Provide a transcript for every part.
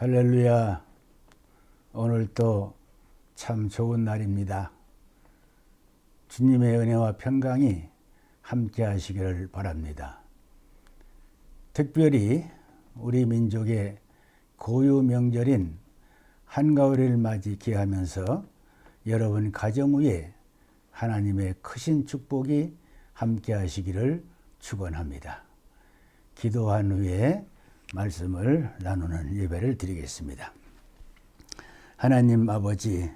할렐루야. 오늘 또 참 좋은 날입니다. 주님의 은혜와 평강이 함께 하시기를 바랍니다. 특별히 우리 민족의 고유 명절인 한가위를 맞이 기하면서 여러분 가정 위에 하나님의 크신 축복이 함께 하시기를 축원합니다. 기도한 후에 말씀을 나누는 예배를 드리겠습니다. 하나님 아버지,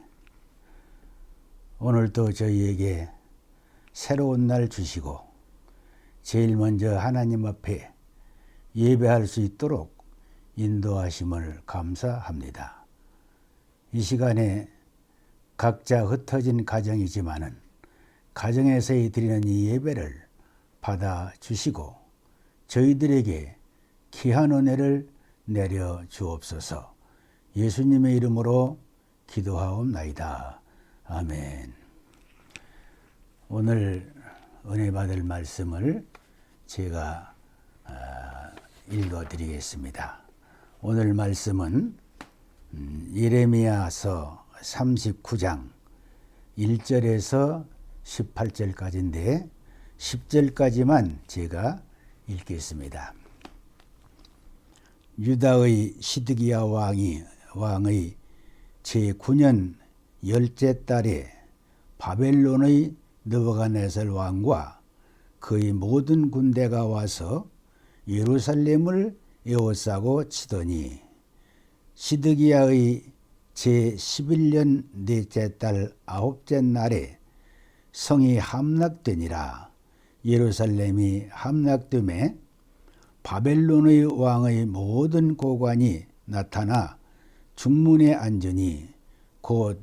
오늘도 저희에게 새로운 날 주시고 제일 먼저 하나님 앞에 예배할 수 있도록 인도하심을 감사합니다. 이 시간에 각자 흩어진 가정이지만은 가정에서 드리는 이 예배를 받아주시고 저희들에게 귀한 은혜를 내려 주옵소서. 예수님의 이름으로 기도하옵나이다. 아멘. 오늘 은혜 받을 말씀을 제가 읽어드리겠습니다. 오늘 말씀은 예레미야서 39장 1절에서 18절까지인데 10절까지만 제가 읽겠습니다. 유다의 시드기야 왕의 제9년 10째 달에 바벨론의 느부갓네살 왕과 그의 모든 군대가 와서 예루살렘을 에워싸고 치더니 시드기야의 제11년 넷째 달 9째 날에 성이 함락되니라. 예루살렘이 함락됨에 바벨론의 왕의 모든 고관이 나타나 중문에 앉으니 곧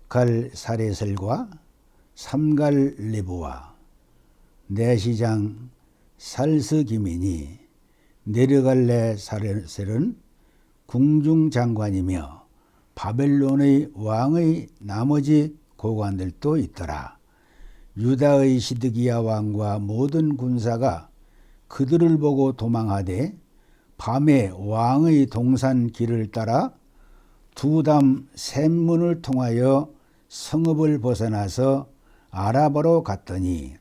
느르갈사레셀과 삼갈레브와 내시장 살스기민이 느르갈사레셀은 궁중장관이며 바벨론의 왕의 나머지 고관들도 있더라. 유다의 시드기야 왕과 모든 군사가 그들을 보고 도망하되 밤에 왕의 동산 길을 따라 두담 샘문을 통하여 성읍을 벗어나서 아라바로 갔더니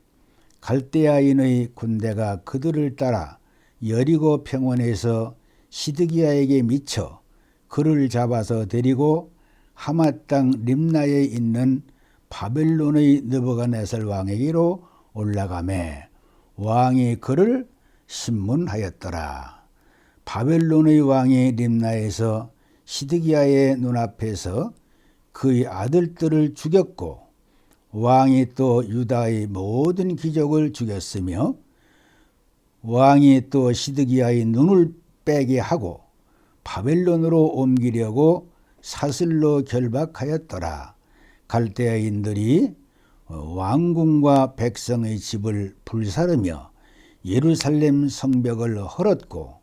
갈대아인의 군대가 그들을 따라 여리고 평원에서 시드기야에게 미쳐 그를 잡아서 데리고 하맛 땅 림나에 있는 바벨론의 느부갓네살 왕에게로 올라가매 왕이 그를 신문하였더라. 바벨론의 왕이 림나에서 시드기야의 눈앞에서 그의 아들들을 죽였고 왕이 또 유다의 모든 귀족을 죽였으며 왕이 또 시드기야의 눈을 빼게 하고 바벨론으로 옮기려고 사슬로 결박하였더라. 갈대아인들이 왕궁과 백성의 집을 불사르며 예루살렘 성벽을 헐었고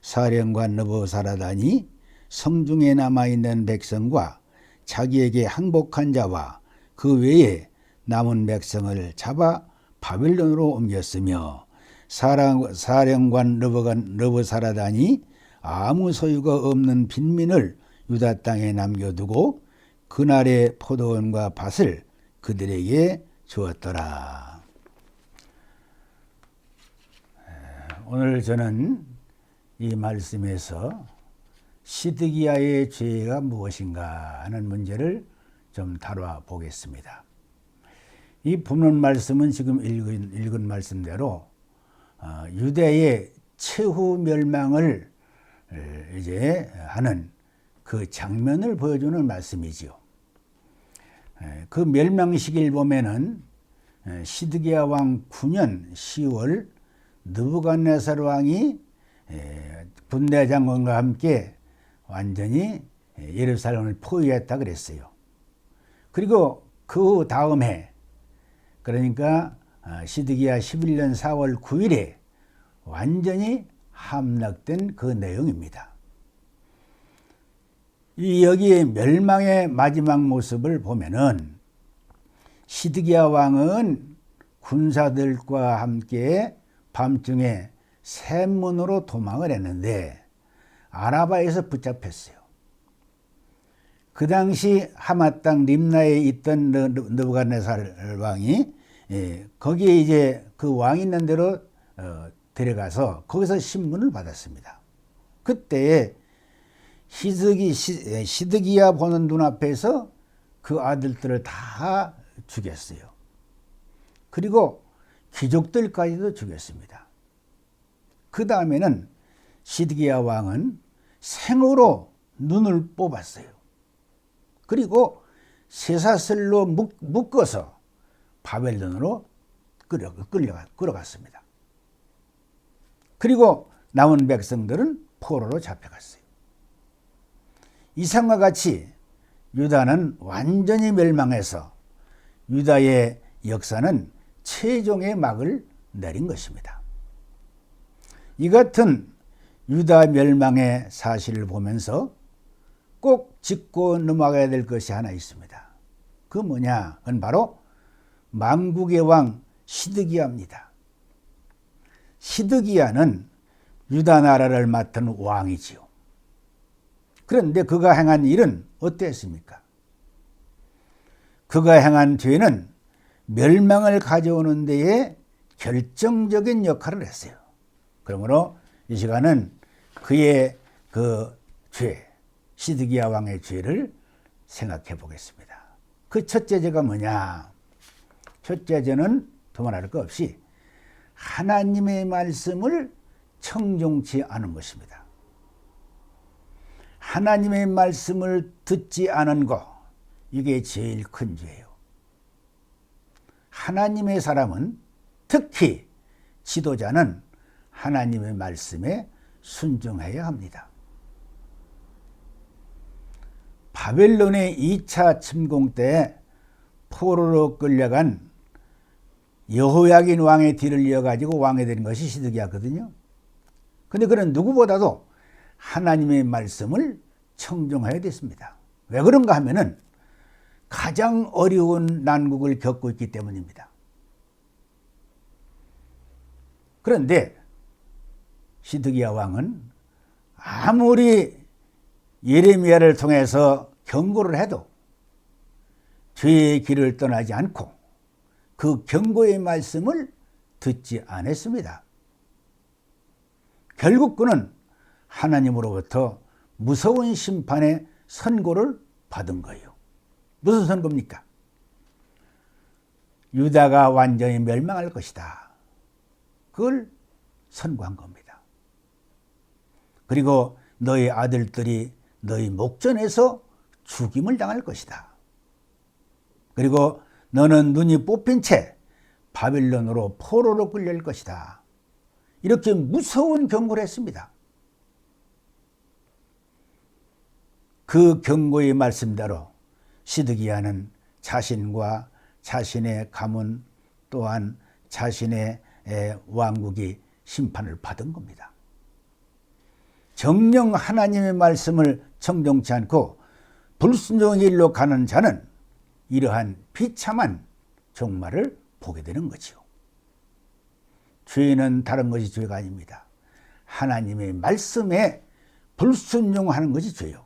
사령관 느부사라단이 성중에 남아있는 백성과 자기에게 항복한 자와 그 외에 남은 백성을 잡아 바벨론으로 옮겼으며 사령관 느부사라단이 아무 소유가 없는 빈민을 유다 땅에 남겨두고 그날의 포도원과 밭을 그들에게 주었더라. 오늘 저는 이 말씀에서 시드기야의 죄가 무엇인가 하는 문제를 좀 다뤄 보겠습니다. 이 본문 말씀은 지금 읽은 말씀대로 유대의 최후 멸망을 이제 하는 그 장면을 보여주는 말씀이지요. 그 멸망 시기를 보면은 시드기야 왕 9년 10월 느부갓네살 왕이 군대장관과 함께 완전히 예루살렘을 포위했다 그랬어요. 그리고 그 다음 해, 그러니까 시드기야 11년 4월 9일에 완전히 함락된 그 내용입니다. 여기에 멸망의 마지막 모습을 보면은 시드기야 왕은 군사들과 함께 밤중에 샘문으로 도망을 했는데 아라바에서 붙잡혔어요. 그 당시 하마 땅 림나에 있던 느부갓네살 왕이 거기에 이제 그 왕이 있는 데로 데려가서 거기서 신문을 받았습니다. 그때 시드기야 보는 눈앞에서 그 아들들을 다 죽였어요. 그리고 귀족들까지도 죽였습니다. 그 다음에는 시드기야 왕은 생으로 눈을 뽑았어요. 그리고 쇠사슬로 묶어서 바벨론으로 끌어갔습니다. 그리고 남은 백성들은 포로로 잡혀갔어요. 이상과 같이 유다는 완전히 멸망해서 유다의 역사는 최종의 막을 내린 것입니다. 이 같은 유다 멸망의 사실을 보면서 꼭 짚고 넘어가야 될 것이 하나 있습니다. 그 뭐냐? 그건 바로 만국의 왕 시드기야입니다. 시드기야는 유다 나라를 맡은 왕이지요. 그런데 그가 행한 일은 어땠습니까? 그가 행한 죄는 멸망을 가져오는 데에 결정적인 역할을 했어요. 그러므로 이 시간은 그의 그 죄, 시드기야 왕의 죄를 생각해 보겠습니다. 그 첫째 죄가 뭐냐? 첫째 죄는 두말할 것 없이 하나님의 말씀을 청종치 않은 것입니다. 하나님의 말씀을 듣지 않은 것, 이게 제일 큰 죄예요. 하나님의 사람은, 특히 지도자는 하나님의 말씀에 순종해야 합니다. 바벨론의 2차 침공 때 포로로 끌려간 여호야긴 왕의 뒤를 이어가지고 왕이 된 것이 시드기야거든요. 그런데 그는 누구보다도 하나님의 말씀을 청종해야 됐습니다. 왜 그런가 하면은 가장 어려운 난국을 겪고 있기 때문입니다. 그런데 시드기야 왕은 아무리 예레미야를 통해서 경고를 해도 죄의 길을 떠나지 않고 그 경고의 말씀을 듣지 않았습니다. 결국 그는 하나님으로부터 무서운 심판의 선고를 받은 거예요. 무슨 선고입니까? 유다가 완전히 멸망할 것이다. 그걸 선고한 겁니다. 그리고 너희 아들들이 너희 목전에서 죽임을 당할 것이다. 그리고 너는 눈이 뽑힌 채 바벨론으로 포로로 끌릴 것이다. 이렇게 무서운 경고를 했습니다. 그 경고의 말씀대로 시드기야는 자신과 자신의 가문 또한 자신의 왕국이 심판을 받은 겁니다. 정녕 하나님의 말씀을 청종치 않고 불순종의 일로 가는 자는 이러한 비참한 종말을 보게 되는 거지요. 죄는 다른 것이 죄가 아닙니다. 하나님의 말씀에 불순종하는 것이 죄요.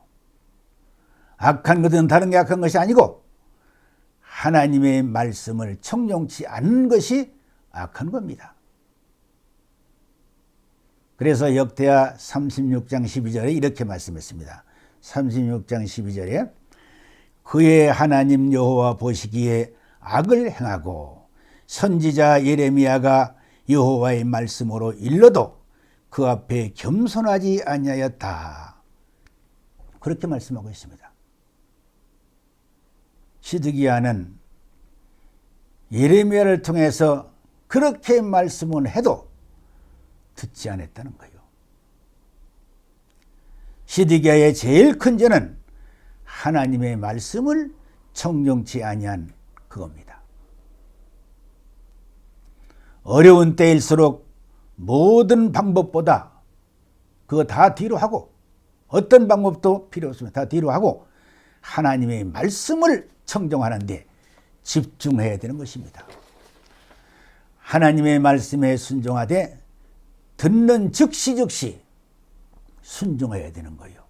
악한 것은 다른 게 악한 것이 아니고 하나님의 말씀을 청종치 않는 것이 악한 겁니다. 그래서 역대하 36장 12절에 이렇게 말씀했습니다. 36장 12절에 그의 하나님 여호와 보시기에 악을 행하고 선지자 예레미야가 여호와의 말씀으로 일러도 그 앞에 겸손하지 아니하였다. 그렇게 말씀하고 있습니다. 시드기야는 예레미야를 통해서 그렇게 말씀을 해도 듣지 않았다는 거예요. 시드기야의 제일 큰 죄는 하나님의 말씀을 청종치 아니한 그겁니다. 어려운 때일수록 모든 방법보다 그거 다 뒤로 하고 어떤 방법도 필요 없습니다. 다 뒤로 하고 하나님의 말씀을 청종하는데 집중해야 되는 것입니다. 하나님의 말씀에 순종하되 듣는 즉시 순종해야 되는 거예요.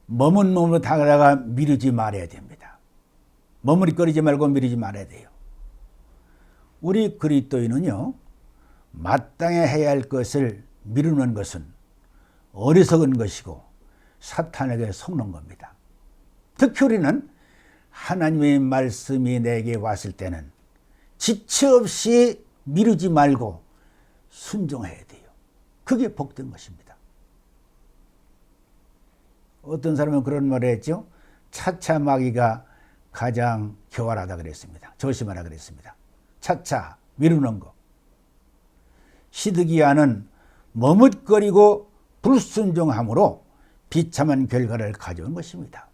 몸은 몸으로 다가다가 미루지 말아야 됩니다. 머무리거리지 말고 미루지 말아야 돼요. 우리 그리스도인은요, 마땅히 해야 할 것을 미루는 것은 어리석은 것이고 사탄에게 속는 겁니다. 특히 우리는 하나님의 말씀이 내게 왔을 때는 지체 없이 미루지 말고 순종해야 돼요. 그게 복된 것입니다. 어떤 사람은 그런 말을 했죠. 차차 마귀가 가장 교활하다 그랬습니다. 조심하라 그랬습니다. 차차 미루는 거. 시드기야는 머뭇거리고 불순종함으로 비참한 결과를 가져온 것입니다.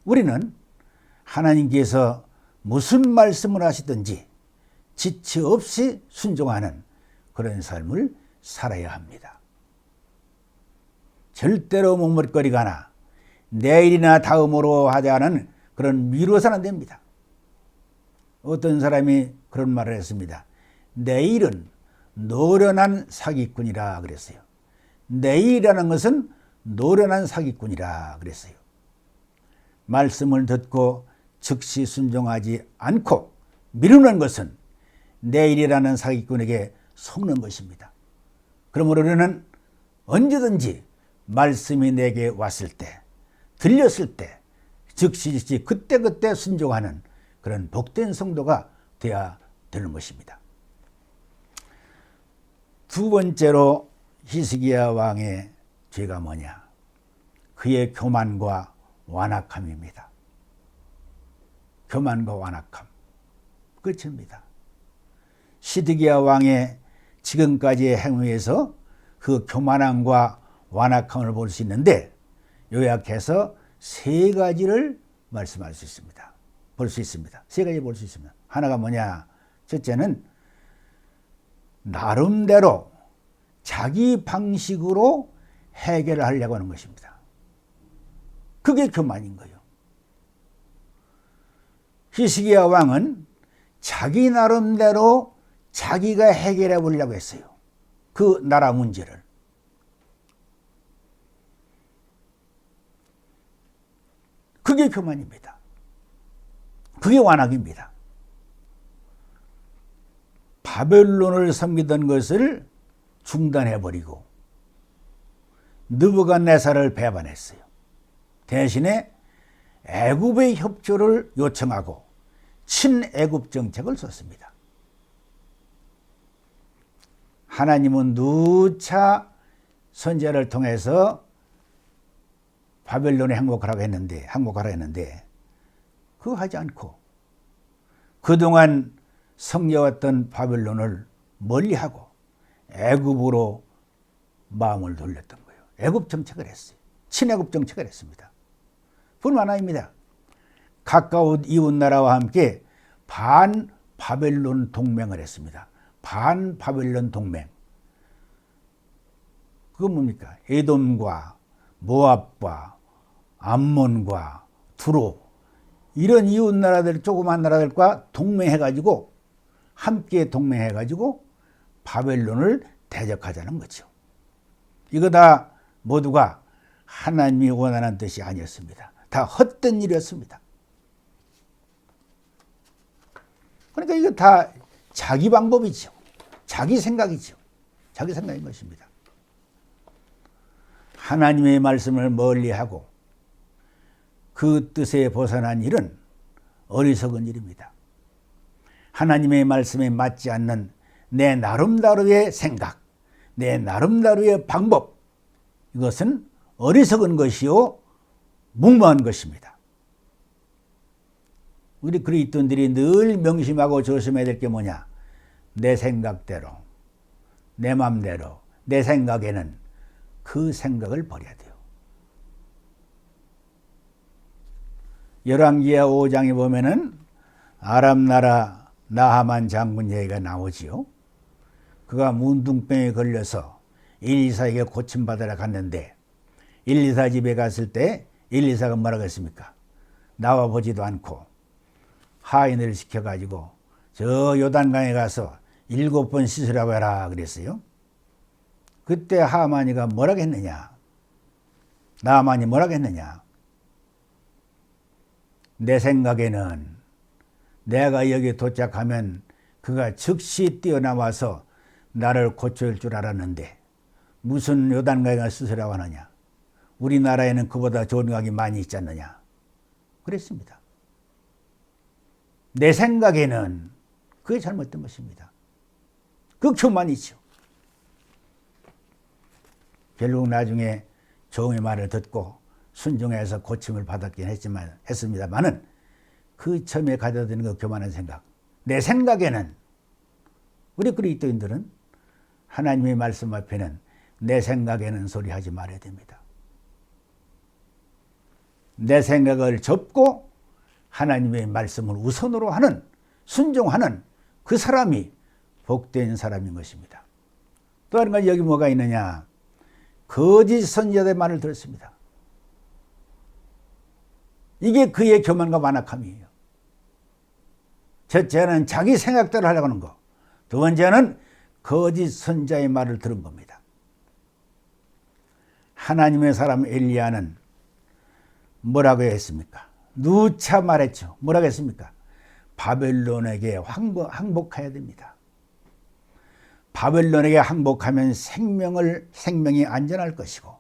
우리는 하나님께서 무슨 말씀을 하시든지 지체 없이 순종하는 그런 삶을 살아야 합니다. 절대로 머뭇거리거나 내일이나 다음으로 하자는 그런 미루어서는 안 됩니다. 어떤 사람이 그런 말을 했습니다. 내일은 노련한 사기꾼이라 그랬어요. 내일이라는 것은 노련한 사기꾼이라 그랬어요. 말씀을 듣고 즉시 순종하지 않고 미루는 것은 내일이라는 사기꾼에게 속는 것입니다. 그러므로 우리는 언제든지 말씀이 내게 왔을 때, 들렸을 때 즉시 그때그때 순종하는 그런 복된 성도가 되어야 되는 것입니다. 두 번째로 히스기야 왕의 죄가 뭐냐? 그의 교만과 완악함입니다. 교만과 완악함. 끝입니다. 시드기야 왕의 지금까지의 행위에서 그 교만함과 완악함을 볼 수 있는데 요약해서 세 가지를 말씀할 수 있습니다. 볼 수 있습니다. 세 가지 볼 수 있습니다. 하나가 뭐냐? 첫째는 나름대로 자기 방식으로 해결을 하려고 하는 것입니다. 그게 교만인 거예요. 히스기야 왕은 자기 나름대로 자기가 해결해 보려고 했어요. 그 나라 문제를. 그게 교만입니다. 그게 완악입니다. 바벨론을 섬기던 것을 중단해버리고 느부갓네살을 배반했어요. 대신에 애굽의 협조를 요청하고 친애굽 정책을 썼습니다. 하나님은 누차 선지자를 통해서 바벨론에 항복하라고 했는데 그거 하지 않고 그동안 섬겨왔던 바벨론을 멀리하고 애굽으로 마음을 돌렸던 거예요. 애굽 정책을 했어요. 친애굽 정책을 했습니다. 뿐만 아닙니다. 가까운 이웃나라와 함께 반 바벨론 동맹을 했습니다. 반 바벨론 동맹. 그건 뭡니까? 에돔과 모압과 암몬과 두로 이런 이웃나라들, 조그만 나라들과 동맹해가지고 함께 동맹해가지고 바벨론을 대적하자는 거죠. 이거 다 모두가 하나님이 원하는 뜻이 아니었습니다. 다 헛된 일이었습니다. 그러니까 이거 다 자기 방법이죠. 자기 생각이죠. 자기 생각인 것입니다. 하나님의 말씀을 멀리하고 그 뜻에 벗어난 일은 어리석은 일입니다. 하나님의 말씀에 맞지 않는 내 나름대로의 생각, 내 나름대로의 방법, 이것은 어리석은 것이요 무모한 것입니다. 우리 그리스도인들이 늘 명심하고 조심해야 될 게 뭐냐? 내 생각대로, 내 마음대로, 내 생각에는 그 생각을 버려야 돼요. 열왕기하 5장에 보면은 아람 나라 나하만 장군 얘기가 나오지요. 그가 문둥병에 걸려서 일리사에게 고침받으러 갔는데 일리사 집에 갔을 때 일리사가 뭐라고 했습니까? 나와 보지도 않고 하인을 시켜가지고 저 요단강에 가서 7번 씻으라고 해라 그랬어요. 그때 하만이가 뭐라고 했느냐? 나만이 뭐라고 했느냐? 내 생각에는 내가 여기 도착하면 그가 즉시 뛰어나와서 나를 고쳐줄 줄 알았는데 무슨 요단강에 쓰으라고 하느냐? 우리나라에는 그보다 좋은 강이 많이 있지 않느냐? 그랬습니다. 내 생각에는 그게 잘못된 것입니다. 그 교만이죠. 결국 나중에 종의 말을 듣고 순종해서 고침을 받았긴 했습니다만은 그 처음에 가져드는 그 교만한 생각, 내 생각에는 우리 그리스도인들은 하나님의 말씀 앞에는 내 생각에는 소리 하지 말아야 됩니다. 내 생각을 접고 하나님의 말씀을 우선으로 하는, 순종하는 그 사람이 복된 사람인 것입니다. 또 다른 가지 여기 뭐가 있느냐? 거짓 선지자들의 말을 들었습니다. 이게 그의 교만과 완악함이에요. 첫째는 자기 생각대로 하려고 하는 거. 두 번째는 거짓 선지자의 말을 들은 겁니다. 하나님의 사람 엘리야는 뭐라고 했습니까? 누차 말했죠. 뭐라고 했습니까? 바벨론에게 항복해야 됩니다. 바벨론에게 항복하면 생명이 안전할 것이고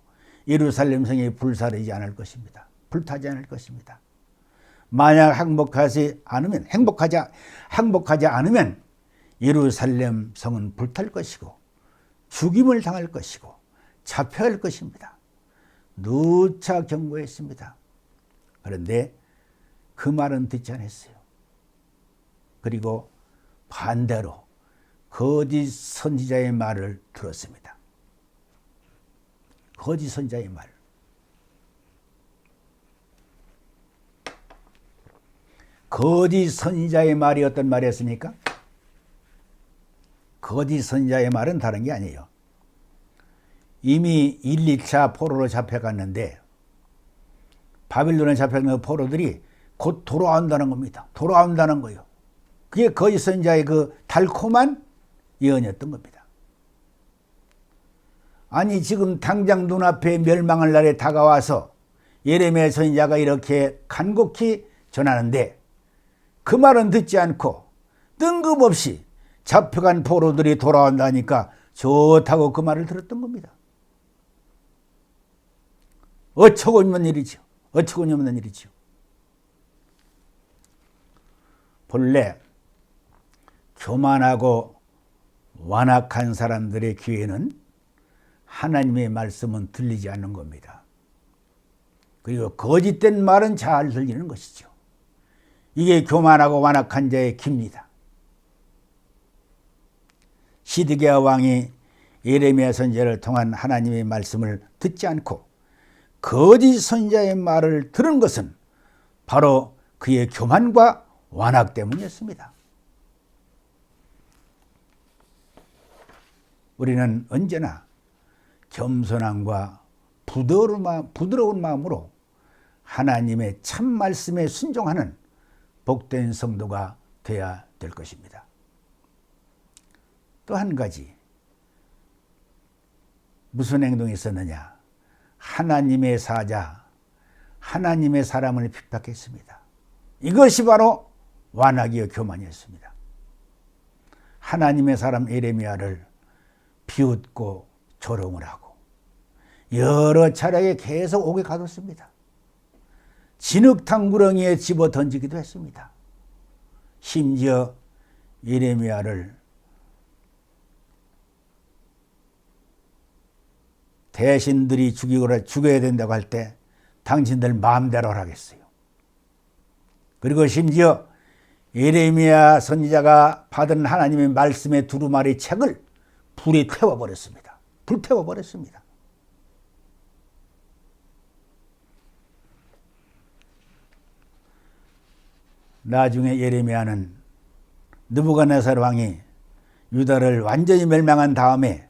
예루살렘 성이 불사르지 않을 것입니다. 불타지 않을 것입니다. 만약 항복하지 않으면 예루살렘 성은 불탈 것이고 죽임을 당할 것이고 잡혀갈 것입니다. 누차 경고했습니다. 그런데 그 말은 듣지 않았어요. 그리고 반대로 거짓 선지자의 말을 들었습니다. 거짓 선지자의 말. 거짓 선지자의 말이 어떤 말이었습니까? 거짓 선지자의 말은 다른 게 아니에요. 이미 1, 2차 포로로 잡혀갔는데 바빌론에 잡혀간 포로들이 곧 돌아온다는 겁니다. 돌아온다는 거예요. 그게 거짓 선지자의 그 달콤한 예언이었던 겁니다. 아니 지금 당장 눈앞에 멸망할 날에 다가와서 예레미야 선지자가 이렇게 간곡히 전하는데 그 말은 듣지 않고 뜬금없이 잡혀간 포로들이 돌아온다니까 좋다고 그 말을 들었던 겁니다. 어처구니없는 일이죠. 어처구니없는 일이죠. 본래 교만하고 완악한 사람들의 귀에는 하나님의 말씀은 들리지 않는 겁니다. 그리고 거짓된 말은 잘 들리는 것이죠. 이게 교만하고 완악한 자의 기입니다. 시드기야 왕이 예레미야 선지자를 통한 하나님의 말씀을 듣지 않고 거짓 선지자의 말을 들은 것은 바로 그의 교만과 완악 때문이었습니다. 우리는 언제나 겸손함과 부드러운 마음으로 하나님의 참 말씀에 순종하는 복된 성도가 되어야 될 것입니다. 또 한 가지 무슨 행동이 있었느냐? 하나님의 사자, 하나님의 사람을 핍박했습니다. 이것이 바로 완악이요 교만이었습니다. 하나님의 사람 예레미야를 비웃고 조롱을 하고 여러 차례에 계속 옥에 가뒀습니다. 진흙탕 구렁이에 집어 던지기도 했습니다. 심지어 예레미야를 대신들이 죽여야 된다고 할 때 당신들 마음대로 하라겠어요. 그리고 심지어 예레미야 선지자가 받은 하나님의 말씀의 두루마리 책을 불에 태워버렸습니다. 불태워버렸습니다. 나중에 예레미야는 느부갓네살 왕이 유다를 완전히 멸망한 다음에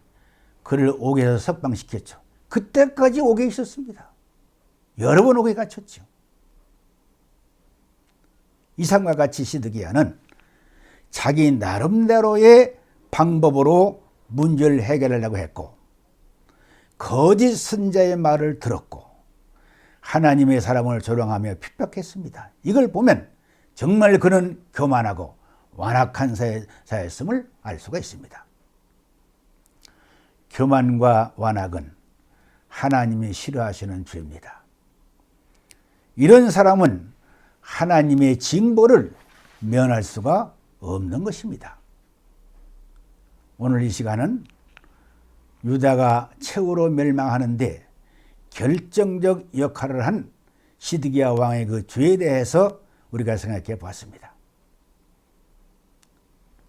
그를 옥에서 석방시켰죠. 그때까지 옥에 있었습니다. 여러 번 옥에 갇혔죠. 이상과 같이 시드기야는 자기 나름대로의 방법으로 문제를 해결하려고 했고 거짓 선자의 말을 들었고 하나님의 사람을 조롱하며 핍박했습니다. 이걸 보면 정말 그는 교만하고 완악한 자였음을 알 수가 있습니다. 교만과 완악은 하나님이 싫어하시는 죄입니다. 이런 사람은 하나님의 징벌을 면할 수가 없는 것입니다. 오늘 이 시간은 유다가 최후로 멸망하는데 결정적 역할을 한 시드기야 왕의 그 죄에 대해서 우리가 생각해 보았습니다.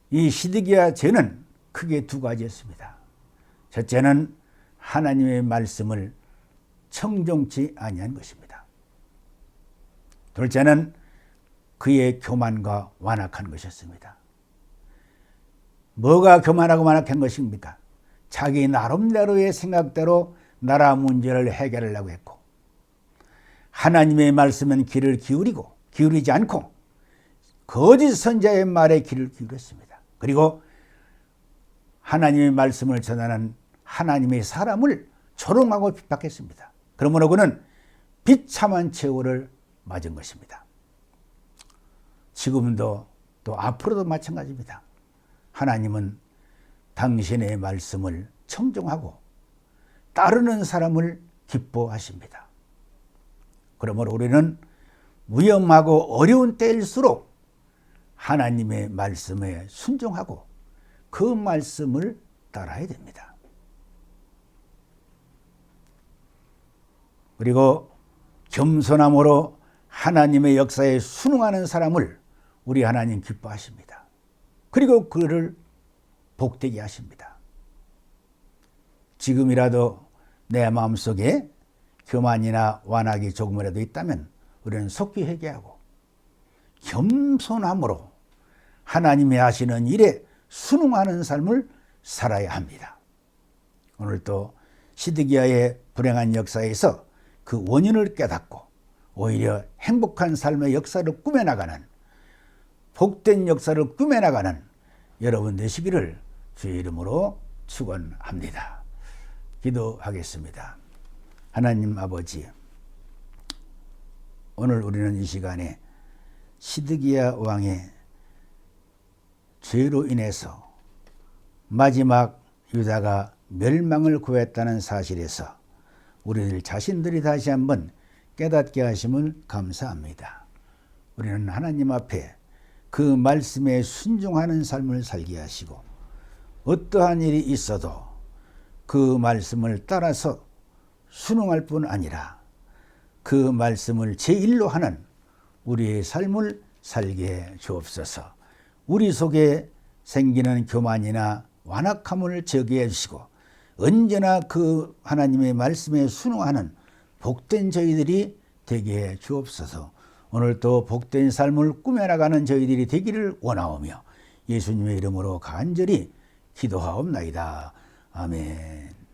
이 시드기야 죄는 크게 두 가지였습니다. 첫째는 하나님의 말씀을 청종치 아니한 것입니다. 둘째는 그의 교만과 완악한 것이었습니다. 뭐가 교만하고 완악한 것입니까? 자기 나름대로의 생각대로 나라 문제를 해결하려고 했고 하나님의 말씀은 귀를 기울이지 않고 거짓 선자의 말에 귀를 기울였습니다. 그리고 하나님의 말씀을 전하는 하나님의 사람을 조롱하고 핍박했습니다. 그러므로 그는 비참한 최후를 맞은 것입니다. 지금도 또 앞으로도 마찬가지입니다. 하나님은 당신의 말씀을 청종하고 따르는 사람을 기뻐하십니다. 그러므로 우리는 위험하고 어려운 때일수록 하나님의 말씀에 순종하고 그 말씀을 따라야 됩니다. 그리고 겸손함으로 하나님의 역사에 순응하는 사람을 우리 하나님 기뻐하십니다. 그리고 그를 복되게 하십니다. 지금이라도 내 마음속에 교만이나 완악이 조금이라도 있다면 우리는 속히 회개하고 겸손함으로 하나님이 하시는 일에 순응하는 삶을 살아야 합니다. 오늘 또 시드기야의 불행한 역사에서 그 원인을 깨닫고 오히려 행복한 삶의 역사를 꾸며나가는 복된 역사를 꾸며나가는 여러분 되시기를 주의 이름으로 축원합니다. 기도하겠습니다. 하나님 아버지, 오늘 우리는 이 시간에 시드기야 왕의 죄로 인해서 마지막 유다가 멸망을 구했다는 사실에서 우리들 자신들이 다시 한번 깨닫게 하심을 감사합니다. 우리는 하나님 앞에 그 말씀에 순종하는 삶을 살게 하시고 어떠한 일이 있어도 그 말씀을 따라서 순응할 뿐 아니라 그 말씀을 제1로 하는 우리의 삶을 살게 주옵소서. 우리 속에 생기는 교만이나 완악함을 제거해 주시고 언제나 그 하나님의 말씀에 순응하는 복된 저희들이 되게 해 주옵소서. 오늘도 복된 삶을 꾸며나가는 저희들이 되기를 원하오며 예수님의 이름으로 간절히 기도하옵나이다. 아멘.